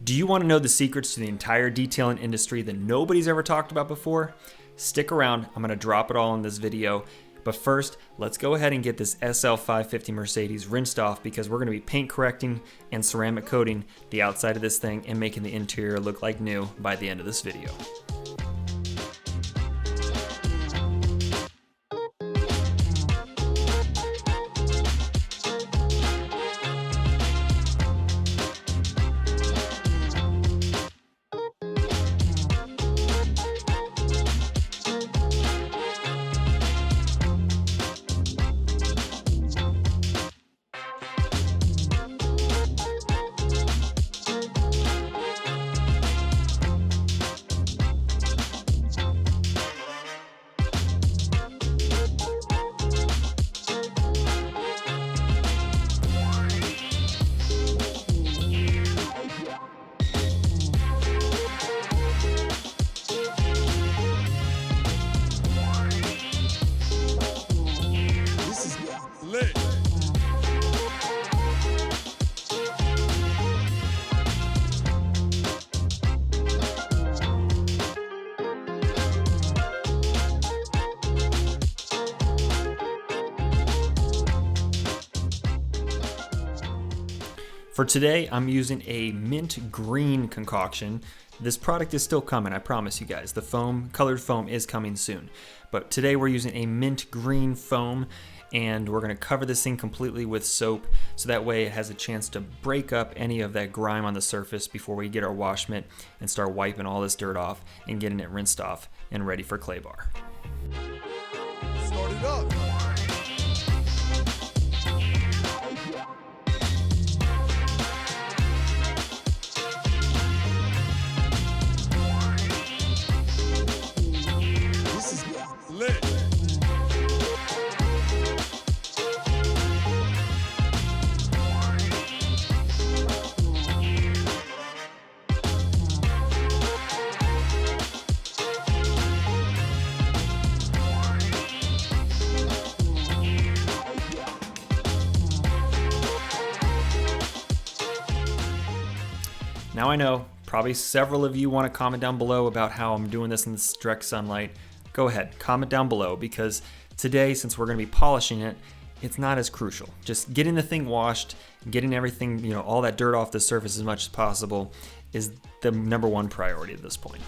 Do you want to know the secrets to the entire detailing industry that nobody's ever talked about before? Stick around, I'm going to drop it all in this video. But first, let's go ahead and get this SL550 Mercedes rinsed off because we're going to be paint correcting and ceramic coating the outside of this thing and making the interior look like new by the end of this video. For today, I'm using a mint green concoction. This product is still coming, I promise you guys. The foam, colored foam is coming soon. But today we're using a mint green foam and we're gonna cover this thing completely with soap so that way it has a chance to break up any of that grime on the surface before we get our wash mitt and start wiping all this dirt off and getting it rinsed off and ready for clay bar. Start it up. Now I know, probably several of you want to comment down below about how I'm doing this in this direct sunlight. Go ahead, comment down below because today, since we're going to be polishing it, it's not as crucial. Just getting the thing washed, getting everything, all that dirt off the surface as much as possible is the #1 priority at this point.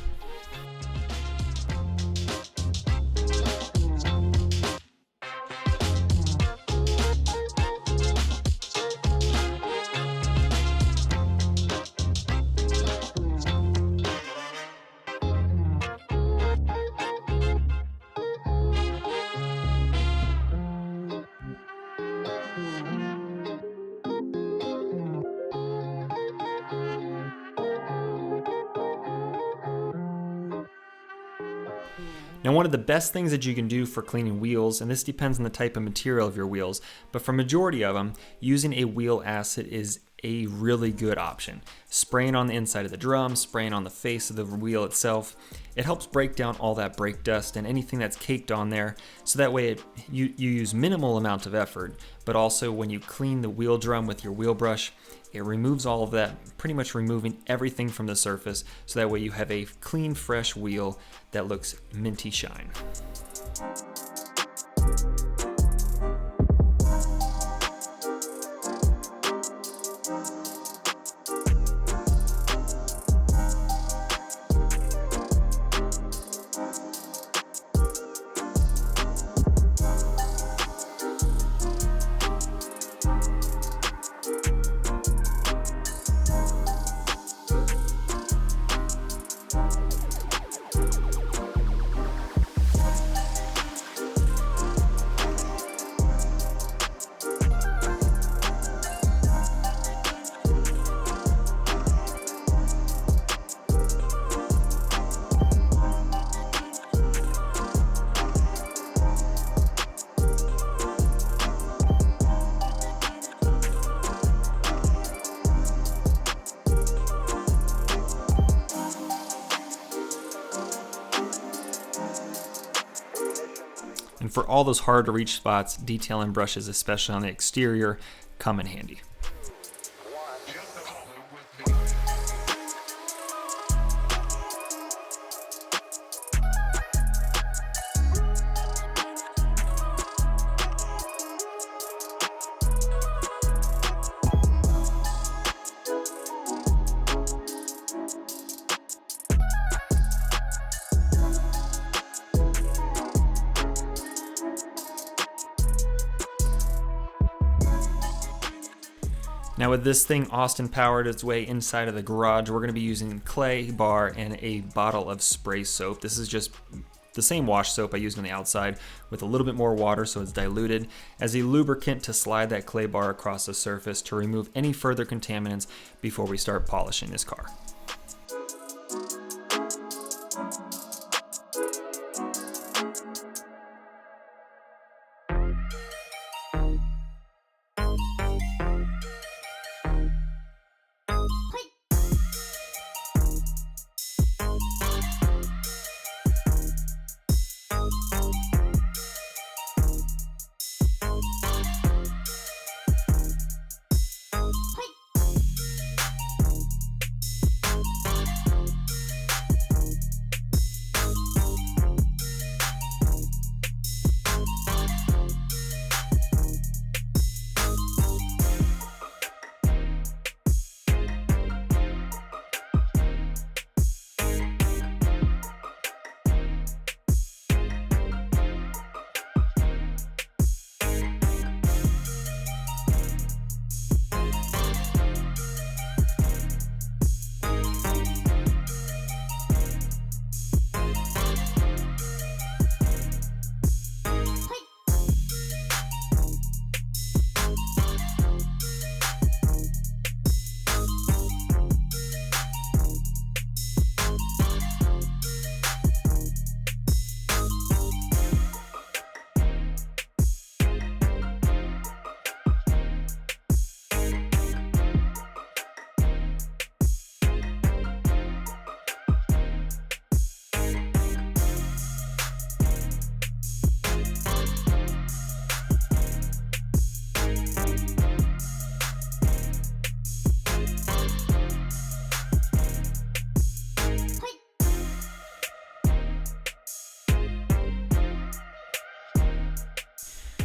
Now, one of the best things that you can do for cleaning wheels, and this depends on the type of material of your wheels, but for majority of them, using a wheel acid is a really good option. Spraying on the inside of the drum, spraying on the face of the wheel itself, it helps break down all that brake dust and anything that's caked on there, so that way you use minimal amount of effort, but also when you clean the wheel drum with your wheel brush, it removes all of that, pretty much removing everything from the surface, so that way you have a clean, fresh wheel that looks minty shine. And for all those hard to reach spots, detailing brushes, especially on the exterior, come in handy. Now with this thing Austin powered its way inside of the garage, we're going to be using clay bar and a bottle of spray soap. This is just the same wash soap I used on the outside with a little bit more water so it's diluted as a lubricant to slide that clay bar across the surface to remove any further contaminants before we start polishing this car.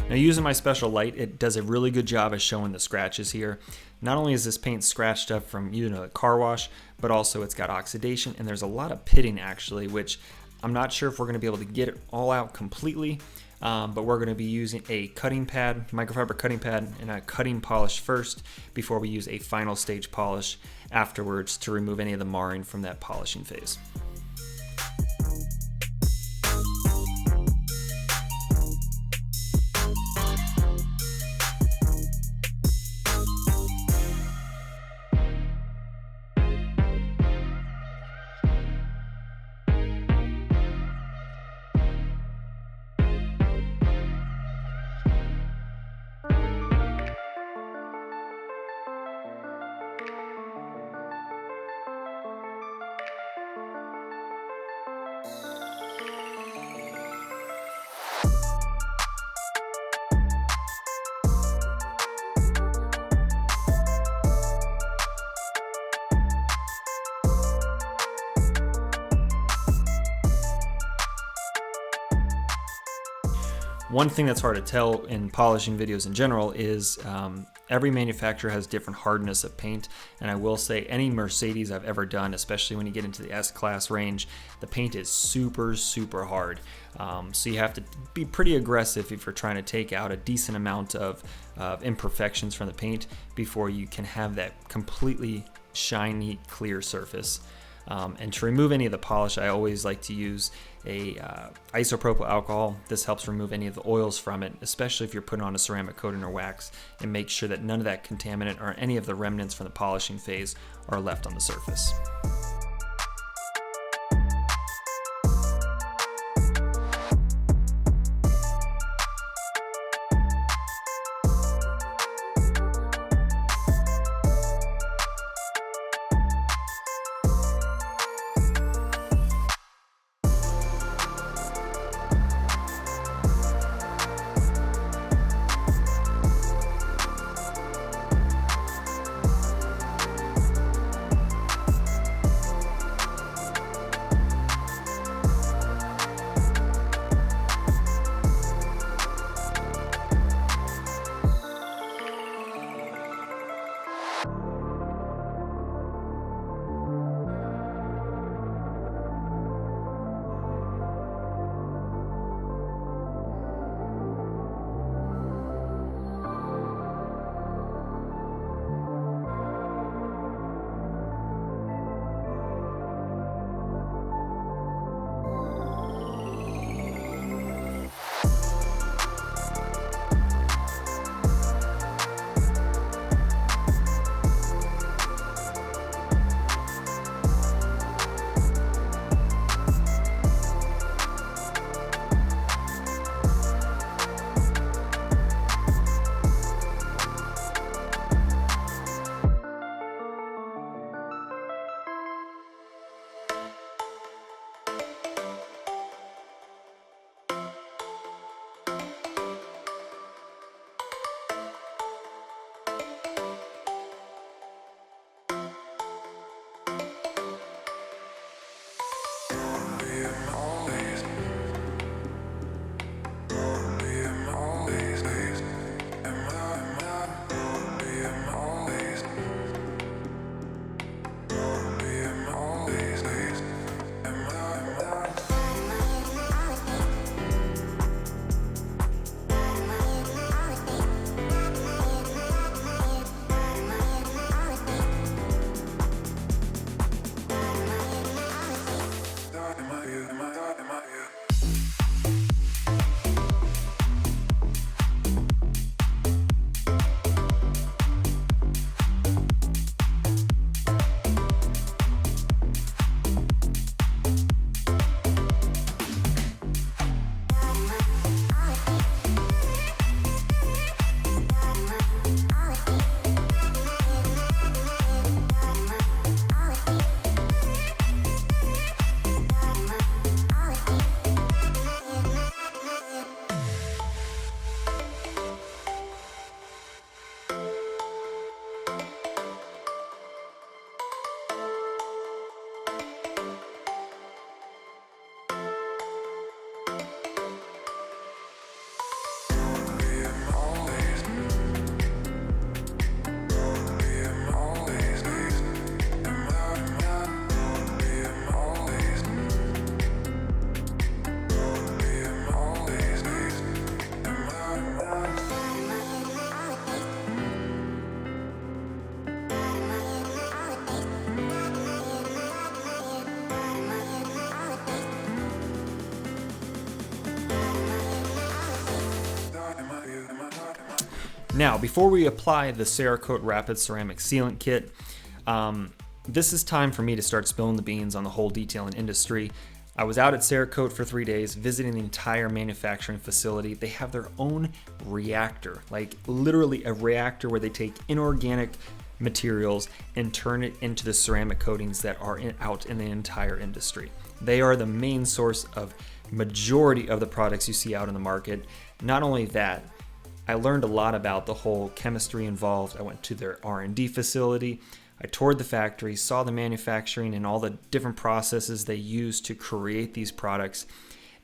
Now using my special light, it does a really good job of showing the scratches here. Not only is this paint scratched up from a car wash, but also it's got oxidation and there's a lot of pitting actually, which I'm not sure if we're going to be able to get it all out completely, but we're going to be using a cutting pad, microfiber cutting pad, and a cutting polish first before we use a final stage polish afterwards to remove any of the marring from that polishing phase. One thing that's hard to tell in polishing videos in general is every manufacturer has different hardness of paint, and I will say any Mercedes I've ever done, especially when you get into the S-Class range, the paint is super hard. So you have to be pretty aggressive if you're trying to take out a decent amount of imperfections from the paint before you can have that completely shiny, clear surface. And to remove any of the polish, I always like to use a isopropyl alcohol. This helps remove any of the oils from it, especially if you're putting on a ceramic coating or wax, and make sure that none of that contaminant or any of the remnants from the polishing phase are left on the surface. Now, before we apply the Cerakote Rapid Ceramic Sealant Kit, this is time for me to start spilling the beans on the whole detailing industry. I was out at Cerakote for 3 days, visiting the entire manufacturing facility. They have their own reactor, like literally a reactor where they take inorganic materials and turn it into the ceramic coatings that are out in the entire industry. They are the main source of majority of the products you see out in the market. Not only that, I learned a lot about the whole chemistry involved. I went to their R&D facility. I toured the factory, saw the manufacturing and all the different processes they use to create these products.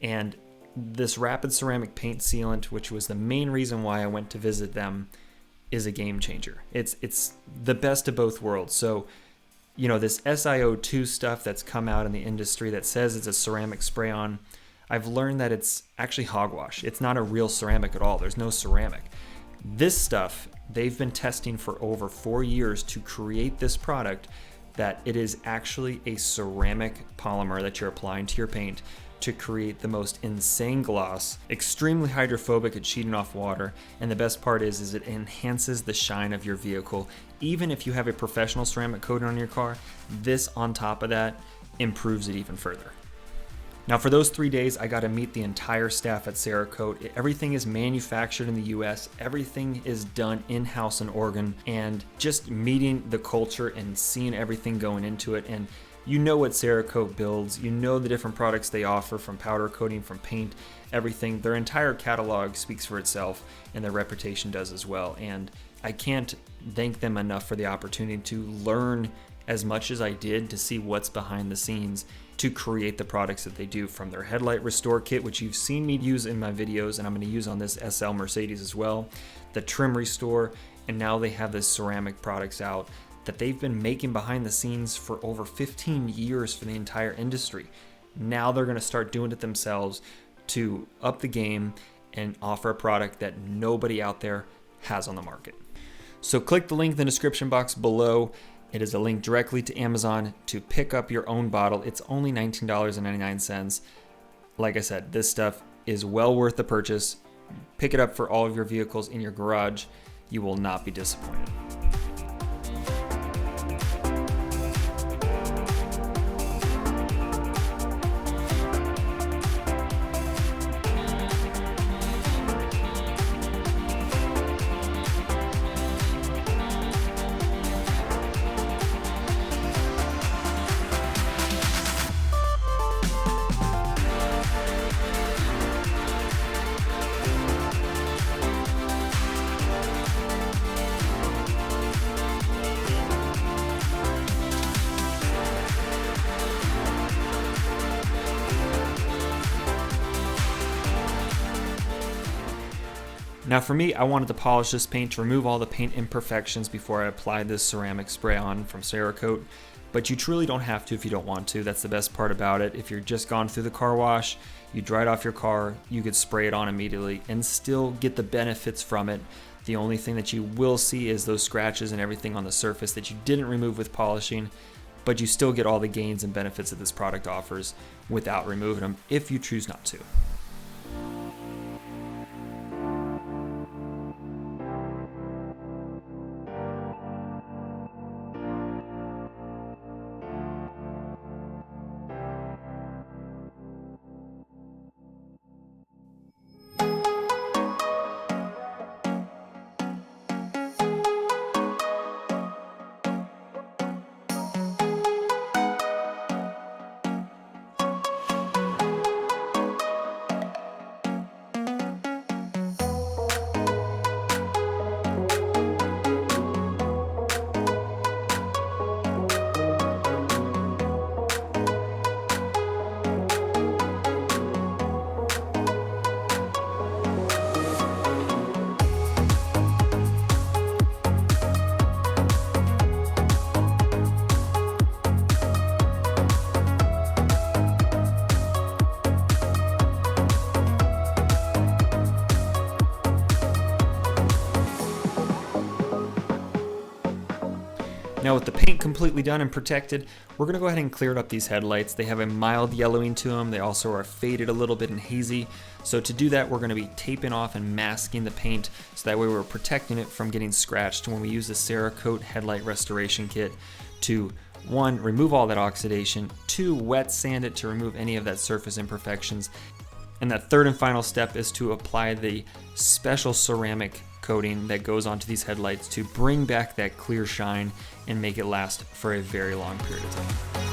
And this rapid ceramic paint sealant, which was the main reason why I went to visit them, is a game changer. It's the best of both worlds. So, you know, this SiO2 stuff that's come out in the industry that says it's a ceramic spray-on, I've learned that it's actually hogwash. It's not a real ceramic at all. There's no ceramic. This stuff, they've been testing for over 4 years to create this product that it is actually a ceramic polymer that you're applying to your paint to create the most insane gloss, extremely hydrophobic at sheeting off water, and the best part is it enhances the shine of your vehicle. Even if you have a professional ceramic coating on your car, this on top of that improves it even further. Now for those 3 days, I got to meet the entire staff at Cerakote. Everything is manufactured in the US, everything is done in-house in Oregon, and just meeting the culture and seeing everything going into it. And you know what Cerakote builds, you know the different products they offer, from powder coating, from paint, everything. Their entire catalog speaks for itself, and their reputation does as well. And I can't thank them enough for the opportunity to learn as much as I did, to see what's behind the scenes to create the products that they do, from their Headlight Restore Kit, which you've seen me use in my videos and I'm going to use on this SL Mercedes as well, the Trim Restore, and now they have this ceramic products out that they've been making behind the scenes for over 15 years for the entire industry. Now they're going to start doing it themselves to up the game and offer a product that nobody out there has on the market. So click the link in the description box below. It is a link directly to Amazon to pick up your own bottle. It's only $19.99. Like I said, this stuff is well worth the purchase. Pick it up for all of your vehicles in your garage. You will not be disappointed. Now for me, I wanted to polish this paint to remove all the paint imperfections before I applied this ceramic spray on from Cerakote, but you truly don't have to if you don't want to. That's the best part about it. If you're just gone through the car wash, you dried off your car, you could spray it on immediately and still get the benefits from it. The only thing that you will see is those scratches and everything on the surface that you didn't remove with polishing, but you still get all the gains and benefits that this product offers without removing them if you choose not to. Now with the paint completely done and protected, we're going to go ahead and clear up these headlights. They have a mild yellowing to them. They also are faded a little bit and hazy. So to do that, we're going to be taping off and masking the paint so that way we're protecting it from getting scratched when we use the Cerakote headlight restoration kit to 1, remove all that oxidation, 2, wet sand it to remove any of that surface imperfections. And that third and final step is to apply the special ceramic coating that goes onto these headlights to bring back that clear shine and make it last for a very long period of time.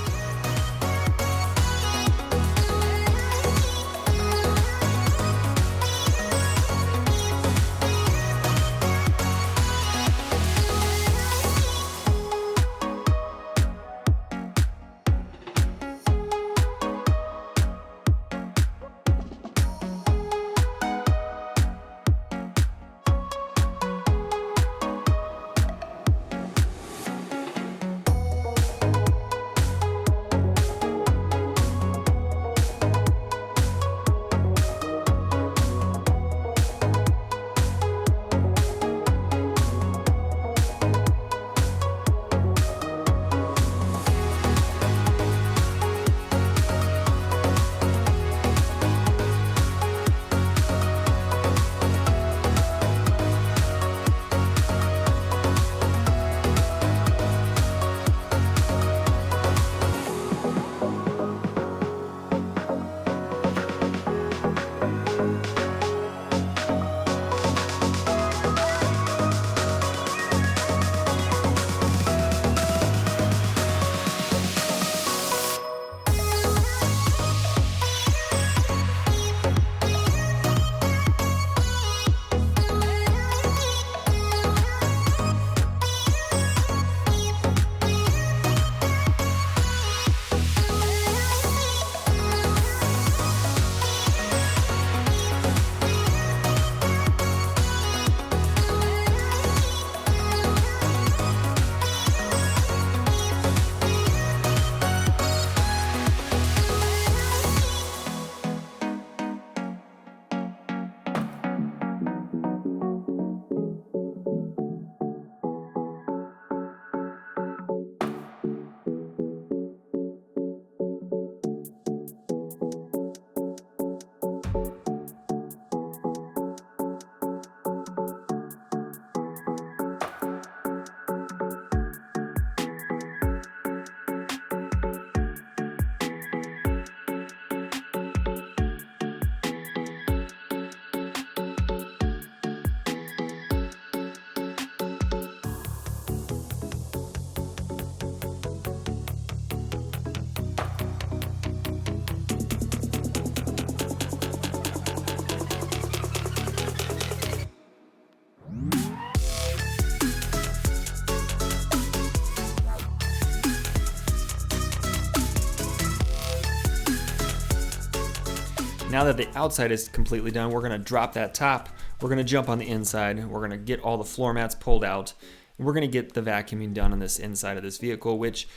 Now that the outside is completely done, we're gonna drop that top. We're gonna jump on the inside. We're gonna get all the floor mats pulled out. And we're gonna get the vacuuming done on this inside of this vehicle, which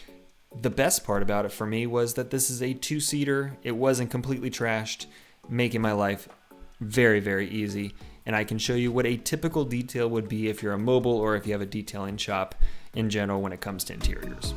the best part about it for me was that this is a 2-seater. It wasn't completely trashed, making my life very, very easy. And I can show you what a typical detail would be if you're a mobile or if you have a detailing shop in general when it comes to interiors.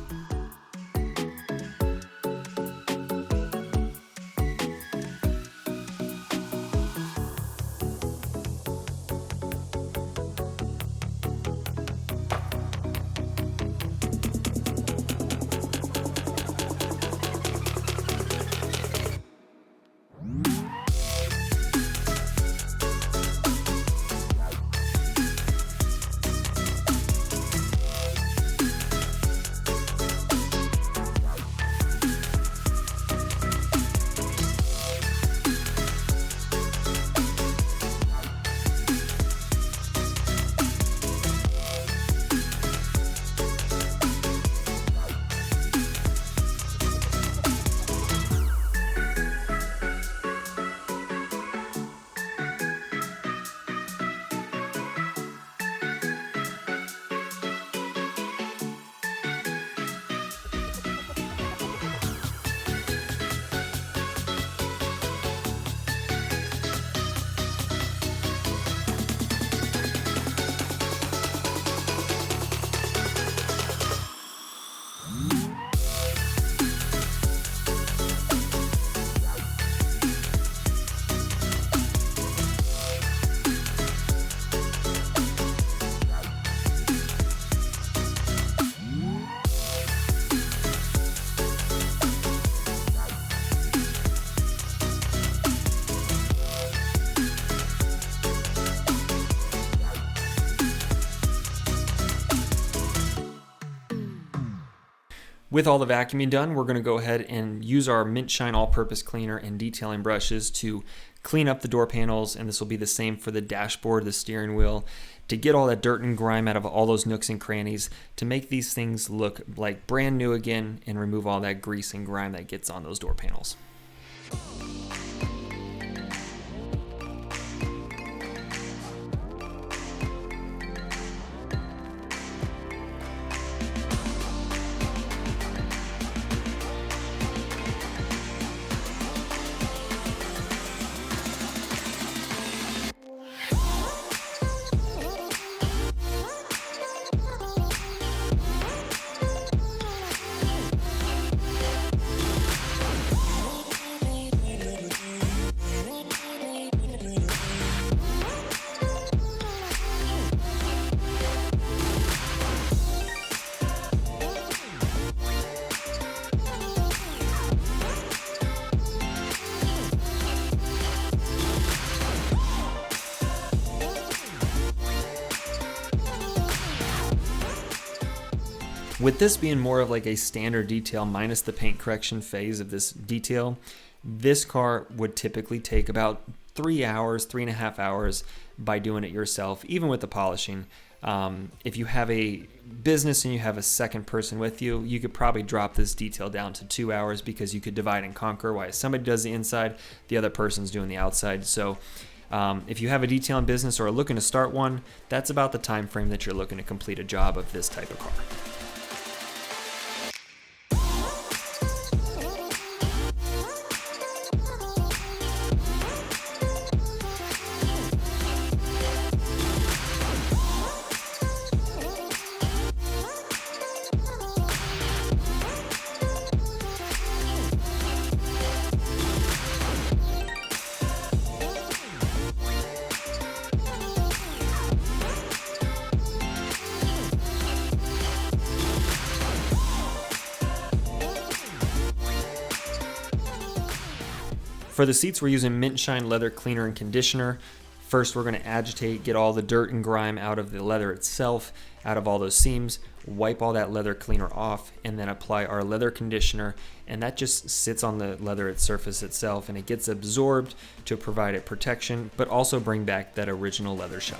With all the vacuuming done, we're going to go ahead and use our Mint Shine all-purpose cleaner and detailing brushes to clean up the door panels, and this will be the same for the dashboard, the steering wheel, to get all that dirt and grime out of all those nooks and crannies, to make these things look like brand new again and remove all that grease and grime that gets on those door panels. With this being more of like a standard detail minus the paint correction phase of this detail, this car would typically take about 3 hours, 3.5 hours by doing it yourself, even with the polishing. If you have a business and you have a second person with you, you could probably drop this detail down to 2 hours because you could divide and conquer. While somebody does the inside, the other person's doing the outside. So if you have a detailing business or are looking to start one, that's about the time frame that you're looking to complete a job of this type of car. For the seats, we're using Mint Shine Leather Cleaner and Conditioner. First, we're going to agitate, get all the dirt and grime out of the leather itself, out of all those seams, wipe all that leather cleaner off, and then apply our leather conditioner, and that just sits on the leather surface itself, and it gets absorbed to provide it protection, but also bring back that original leather shine.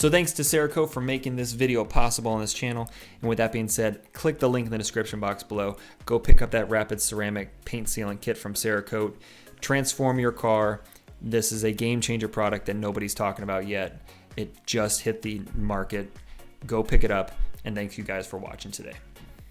So thanks to Cerakote for making this video possible on this channel. And with that being said, click the link in the description box below. Go pick up that rapid ceramic paint sealant kit from Cerakote. Transform your car. This is a game changer product that nobody's talking about yet. It just hit the market. Go pick it up. And thank you guys for watching today.